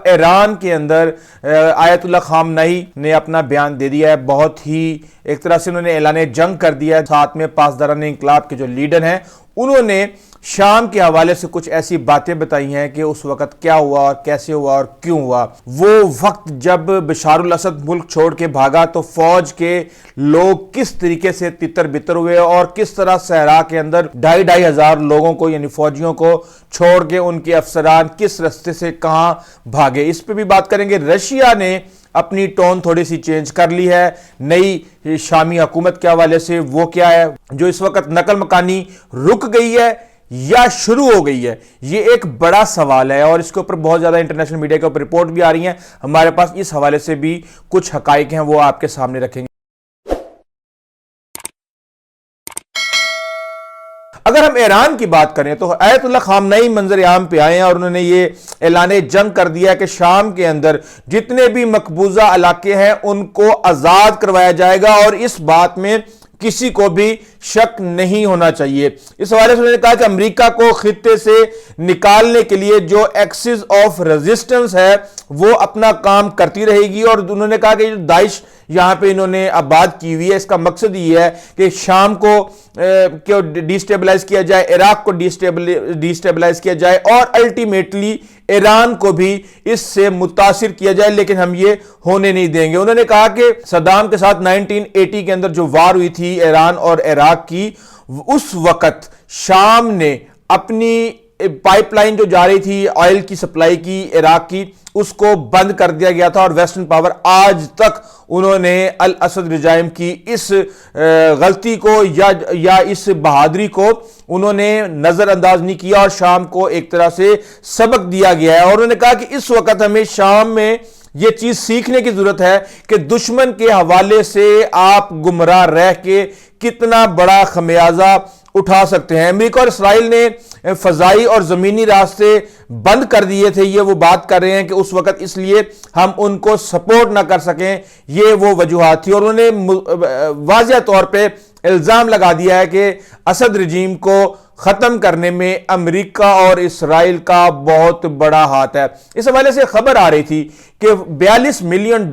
ایران کے اندر آیت اللہ خامنئی نے اپنا بیان دے دیا ہے، بہت ہی ایک طرح سے انہوں نے اعلان جنگ کر دیا ہے۔ ساتھ میں پاسداران انقلاب کے جو لیڈر ہیں انہوں نے شام کے حوالے سے کچھ ایسی باتیں بتائی ہیں کہ اس وقت کیا ہوا اور کیسے ہوا اور کیوں ہوا۔ وہ وقت جب بشار الاسد ملک چھوڑ کے بھاگا تو فوج کے لوگ کس طریقے سے تتر بتر ہوئے اور کس طرح صحرا کے اندر 2500 لوگوں کو یعنی فوجیوں کو چھوڑ کے ان کے افسران کس رستے سے کہاں بھاگے، اس پہ بھی بات کریں گے۔ رشیا نے اپنی ٹون تھوڑی سی چینج کر لی ہے نئی شامی حکومت کے حوالے سے، وہ کیا ہے جو اس وقت نقل مکانی رک گئی ہے یا شروع ہو گئی ہے، یہ ایک بڑا سوال ہے اور اس کے اوپر بہت زیادہ انٹرنیشنل میڈیا کے اوپر رپورٹ بھی آ رہی ہیں۔ ہمارے پاس اس حوالے سے بھی کچھ حقائق ہیں، وہ آپ کے سامنے رکھیں گے۔ اگر ہم ایران کی بات کریں تو آیت اللہ خامنئی منظر عام پہ آئے ہیں اور انہوں نے یہ اعلان جنگ کر دیا کہ شام کے اندر جتنے بھی مقبوضہ علاقے ہیں ان کو آزاد کروایا جائے گا اور اس بات میں کسی کو بھی شک نہیں ہونا چاہیے۔ اس حوالے سے انہوں نے کہا کہ امریکہ کو خطے سے نکالنے کے لیے جو ایکسس آف ریزسٹنس ہے وہ اپنا کام کرتی رہے گی، اور انہوں نے کہا کہ داعش یہاں پہ انہوں نے آباد کی ہوئی ہے، اس کا مقصد یہ ہے کہ شام کو ڈیسٹیبلائز کیا جائے، عراق کو ڈیسٹیبلائز کیا جائے اور الٹیمیٹلی ایران کو بھی اس سے متاثر کیا جائے، لیکن ہم یہ ہونے نہیں دیں گے۔ انہوں نے کہا کہ صدام کے ساتھ 1980 کے اندر جو وار ہوئی تھی ایران اور عراق کی، اس وقت شام نے اپنی پائپ لائن جو جا رہی تھی آئل کی سپلائی کی عراق کی، اس کو بند کر دیا گیا تھا، اور ویسٹرن پاور آج تک انہوں نے الاسد رجائم کی اس غلطی کو یا اس بہادری کو انہوں نے نظر انداز نہیں کیا اور شام کو ایک طرح سے سبق دیا گیا ہے۔ اور انہوں نے کہا کہ اس وقت ہمیں شام میں یہ چیز سیکھنے کی ضرورت ہے کہ دشمن کے حوالے سے آپ گمراہ رہ کے کتنا بڑا خمیازہ اٹھا سکتے ہیں۔ امریکہ اور اسرائیل نے فضائی اور زمینی راستے بند کر دیے تھے، یہ وہ بات کر رہے ہیں کہ اس وقت اس لیے ہم ان کو سپورٹ نہ کر سکیں، یہ وہ وجوہات تھی۔ اور انہوں نے واضح طور پہ الزام لگا دیا ہے کہ اسد رجیم کو ختم کرنے میں امریکہ اور اسرائیل کا بہت بڑا ہاتھ ہے۔ اس حوالے سے خبر آ رہی تھی کہ $42 ملین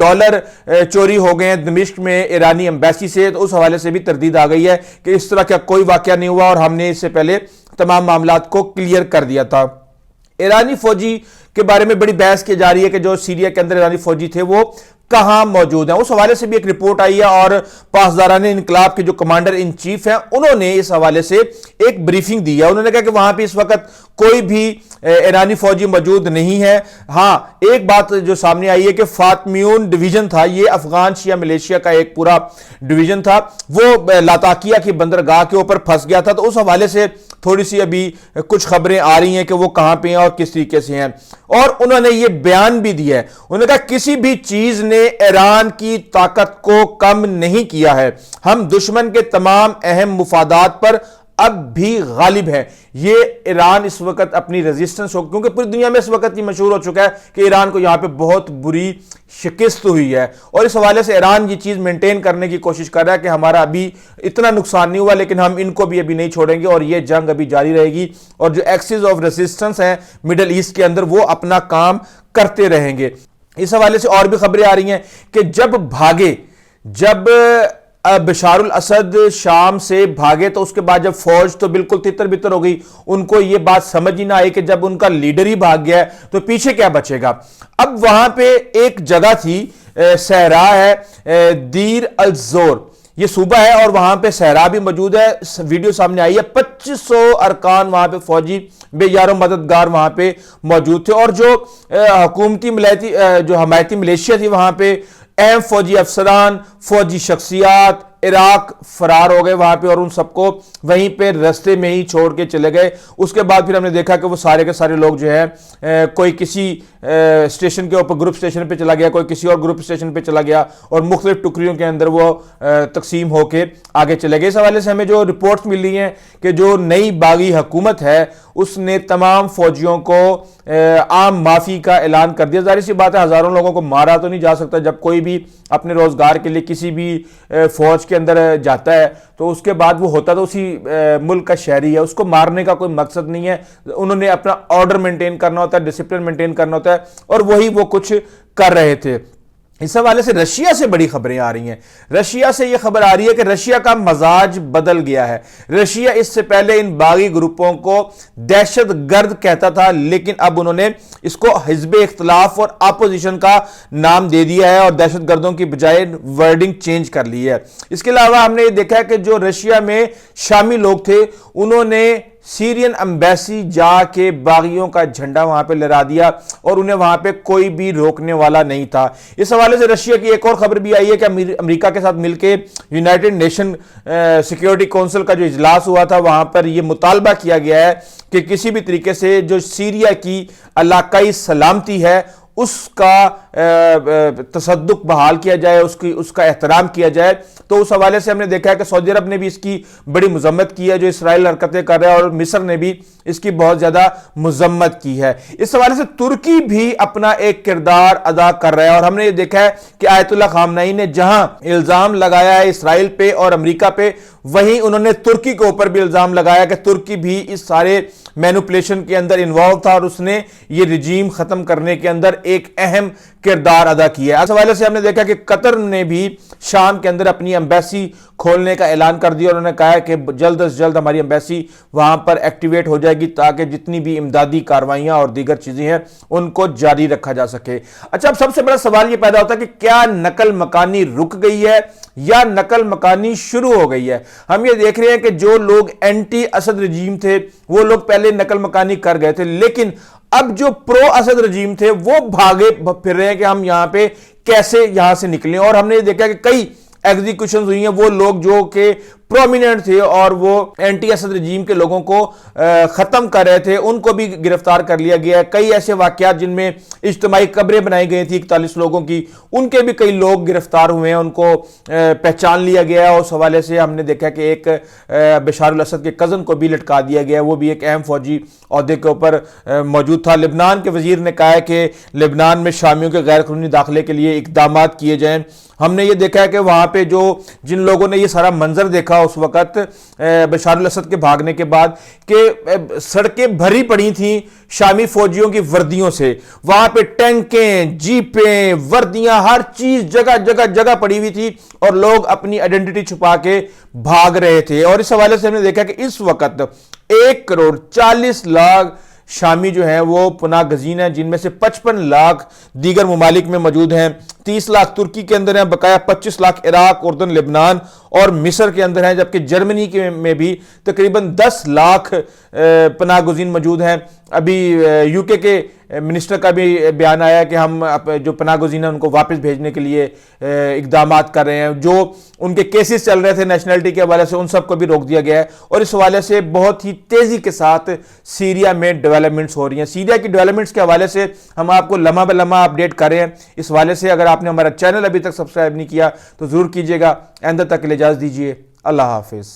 چوری ہو گئے ہیں دمشق میں ایرانی ایمبیسی سے، تو اس حوالے سے بھی تردید آ گئی ہے کہ اس طرح کا کوئی واقعہ نہیں ہوا اور ہم نے اس سے پہلے تمام معاملات کو کلیئر کر دیا تھا۔ ایرانی فوجی کے بارے میں بڑی بحث کی جا رہی ہے کہ جو سیریا کے اندر ایرانی فوجی تھے وہ کہاں موجود ہیں، اس حوالے سے بھی ایک رپورٹ آئی ہے، اور پاسداران انقلاب کے جو کمانڈر ان چیف ہیں انہوں نے اس حوالے سے ایک بریفنگ دی ہے۔ انہوں نے کہا کہ وہاں پہ اس وقت کوئی بھی ایرانی فوجی موجود نہیں ہے۔ ہاں، ایک بات جو سامنے آئی ہے کہ فاطمیون ڈویژن تھا، یہ افغان شیعہ ملیشیا کا ایک پورا ڈویژن تھا، وہ لاتاکیہ کی بندرگاہ کے اوپر پھنس گیا تھا، تو اس حوالے سے تھوڑی سی ابھی کچھ خبریں آ رہی ہیں کہ وہ کہاں پہ ہیں اور کس طریقے سے ہیں۔ اور انہوں نے یہ بیان بھی دیا ہے، انہوں نے کہا کسی بھی چیز نے ایران کی طاقت کو کم نہیں کیا ہے، ہم دشمن کے تمام اہم مفادات پر اب بھی غالب ہے۔ یہ ایران اس وقت اپنی ریزسٹنس ہو، کیونکہ پوری دنیا میں اس وقت یہ مشہور ہو چکا ہے کہ ایران کو یہاں پہ بہت بری شکست ہوئی ہے، اور اس حوالے سے ایران یہ چیز مینٹین کرنے کی کوشش کر رہا ہے کہ ہمارا ابھی اتنا نقصان نہیں ہوا لیکن ہم ان کو بھی ابھی نہیں چھوڑیں گے، اور یہ جنگ ابھی جاری رہے گی، اور جو ایکسس آف ریزسٹنس ہیں مڈل ایسٹ کے اندر وہ اپنا کام کرتے رہیں گے۔ اس حوالے سے اور بھی خبریں آ رہی ہیں کہ جب بشار الاسد شام سے بھاگے تو اس کے بعد جب فوج تو بالکل تتر بتر ہو گئی، ان کو یہ بات سمجھ ہی نہ آئی کہ جب ان کا لیڈر ہی بھاگ گیا ہے تو پیچھے کیا بچے گا۔ اب وہاں پہ ایک جگہ تھی، صحرا ہے دیر الزور، یہ صوبہ ہے اور وہاں پہ صحرا بھی موجود ہے، ویڈیو سامنے آئی ہے، 2500 ارکان وہاں پہ فوجی بے یار و مددگار وہاں پہ موجود تھے، اور جو حمایتی ملیشیا تھی وہاں پہ اہم فوجی افسران، فوجی شخصیات عراق فرار ہو گئے وہاں پہ، اور ان سب کو وہیں پہ رستے میں ہی چھوڑ کے چلے گئے۔ اس کے بعد پھر ہم نے دیکھا کہ وہ سارے کے سارے لوگ جو ہے کوئی کسی اسٹیشن کے اوپر گروپ اسٹیشن پہ چلا گیا، کوئی کسی اور گروپ اسٹیشن پہ چلا گیا، اور مختلف ٹکڑیوں کے اندر وہ تقسیم ہو کے آگے چلے گئے۔ اس حوالے سے ہمیں جو رپورٹس مل رہی ہیں کہ جو نئی باغی حکومت ہے اس نے تمام فوجیوں کو عام معافی کا اعلان کر دیا۔ ظاہر سی بات ہے ہزاروں لوگوں کو مارا تو نہیں جا سکتا، جب کوئی بھی اپنے روزگار کے لیے کسی بھی فوج کے کے اندر جاتا ہے تو اس کے بعد وہ ہوتا تو اسی ملک کا شہری ہے، اس کو مارنے کا کوئی مقصد نہیں ہے، انہوں نے اپنا آرڈر مینٹین کرنا ہوتا ہے، ڈسپلن مینٹین کرنا ہوتا ہے، اور وہی وہ کچھ کر رہے تھے۔ اس حوالے سے رشیا سے بڑی خبریں آ رہی ہیں۔ رشیا سے یہ خبر آ رہی ہے کہ رشیا کا مزاج بدل گیا ہے۔ رشیا اس سے پہلے ان باغی گروپوں کو دہشت گرد کہتا تھا، لیکن اب انہوں نے اس کو حزب اختلاف اور اپوزیشن کا نام دے دیا ہے، اور دہشت گردوں کی بجائے ورڈنگ چینج کر لی ہے۔ اس کے علاوہ ہم نے یہ دیکھا ہے کہ جو رشیا میں شامی لوگ تھے انہوں نے سیرین امبیسی جا کے باغیوں کا جھنڈا وہاں پہ لہرا دیا، اور انہیں وہاں پہ کوئی بھی روکنے والا نہیں تھا۔ اس حوالے سے رشیا کی ایک اور خبر بھی آئی ہے کہ امریکہ کے ساتھ مل کے یونائٹڈ نیشن سیکیورٹی کونسل کا جو اجلاس ہوا تھا وہاں پر یہ مطالبہ کیا گیا ہے کہ کسی بھی طریقے سے جو سیریا کی علاقائی سلامتی ہے اس کا تصدق بحال کیا جائے، اس کا احترام کیا جائے۔ تو اس حوالے سے ہم نے دیکھا ہے کہ سعودی عرب نے بھی اس کی بڑی مذمت کی ہے جو اسرائیل حرکتیں کر رہا ہے، اور مصر نے بھی اس کی بہت زیادہ مذمت کی ہے۔ اس حوالے سے ترکی بھی اپنا ایک کردار ادا کر رہا ہے، اور ہم نے یہ دیکھا ہے کہ آیت اللہ خامنئی نے جہاں الزام لگایا ہے اسرائیل پہ اور امریکہ پہ، وہیں انہوں نے ترکی کے اوپر بھی الزام لگایا کہ ترکی بھی اس سارے مینوپولیشن کے اندر انوالو تھا، اور اس نے یہ رجیم ختم کرنے کے اندر ایک اہم کردار ادا کیا ہے۔ اس حوالے سے ہم نے دیکھا کہ قطر نے بھی شام کے اندر اپنی ایمبیسی کھولنے کا اعلان کر دیا، اور انہوں نے کہا ہے کہ جلد از جلد ہماری ایمبیسی وہاں پر ایکٹیویٹ ہو جائے گی تاکہ جتنی بھی امدادی کاروائیاں اور دیگر چیزیں ہیں ان کو جاری رکھا جا سکے۔ اچھا، اب سب سے بڑا سوال یہ پیدا ہوتا ہے کہ کیا نقل مکانی رک گئی ہے یا نقل مکانی شروع ہو گئی ہے؟ ہم یہ دیکھ رہے ہیں کہ جو لوگ اینٹی اسد رجیم تھے وہ لوگ پہلے نقل مکانی کر گئے تھے، لیکن اب جو پرو اسد رجیم تھے وہ بھاگے پھر رہے ہیں کہ ہم یہاں پہ کیسے یہاں سے نکلیں، اور ہم نے یہ دیکھا کہ کئی ایگزیکیوشنز ہوئی ہیں۔ وہ لوگ جو کہ پرومیننٹ تھے اور وہ اینٹی اسد رجیم کے لوگوں کو ختم کر رہے تھے ان کو بھی گرفتار کر لیا گیا ہے۔ کئی ایسے واقعات جن میں اجتماعی قبریں بنائی گئی تھی 41 لوگوں کی، ان کے بھی کئی لوگ گرفتار ہوئے ہیں، ان کو پہچان لیا گیا ہے۔ اس حوالے سے ہم نے دیکھا کہ ایک بشار الاسد کے کزن کو بھی لٹکا دیا گیا ہے، وہ بھی ایک اہم فوجی عہدے کے اوپر موجود تھا۔ لبنان کے وزیر نے کہا ہے کہ لبنان میں شامیوں کے غیر قانونی داخلے کے لیے اقدامات کیے جائیں۔ ہم نے یہ دیکھا ہے کہ وہاں پہ جن لوگوں نے یہ سارا منظر دیکھا اس وقت بشار الاسد کے بھاگنے کے بعد کہ سڑکیں بھری پڑی تھیں شامی فوجیوں کی وردیوں سے، وہاں پہ ٹینکیں، جیپیں، وردیاں، ہر چیز جگہ جگہ جگہ پڑی ہوئی تھی، اور لوگ اپنی آئیڈینٹی چھپا کے بھاگ رہے تھے۔ اور اس حوالے سے ہم نے دیکھا کہ اس وقت 1,40,00,000 شامی جو ہیں وہ پناہ گزین ہیں، جن میں سے 55 لاکھ دیگر ممالک میں موجود ہیں، 30 لاکھ ترکی کے اندر ہیں، بقایا 25 لاکھ عراق، اردن، لبنان اور مصر کے اندر ہیں، جبکہ جرمنی میں بھی تقریباً 10 لاکھ پناہ گزین موجود ہیں۔ ابھی یو کے منسٹر کا بھی بیان آیا ہے کہ ہم جو پناہ گزین ہیں ان کو واپس بھیجنے کے لیے اقدامات کر رہے ہیں، جو ان کے کیسز چل رہے تھے نیشنلٹی کے حوالے سے ان سب کو بھی روک دیا گیا ہے۔ اور اس حوالے سے بہت ہی تیزی کے ساتھ سیریا میں ڈیولپمنٹس ہو رہی ہیں۔ سیریا کی ڈیولپمنٹس کے حوالے سے ہم آپ کو لمحہ بلمحہ اپڈیٹ کر رہے ہیں۔ اس حوالے سے اگر آپ نے ہمارا چینل ابھی تک سبسکرائب نہیں کیا تو ضرور کیجیے گا۔ آئندہ تک کے لیے اجازت دیجیے، اللہ حافظ۔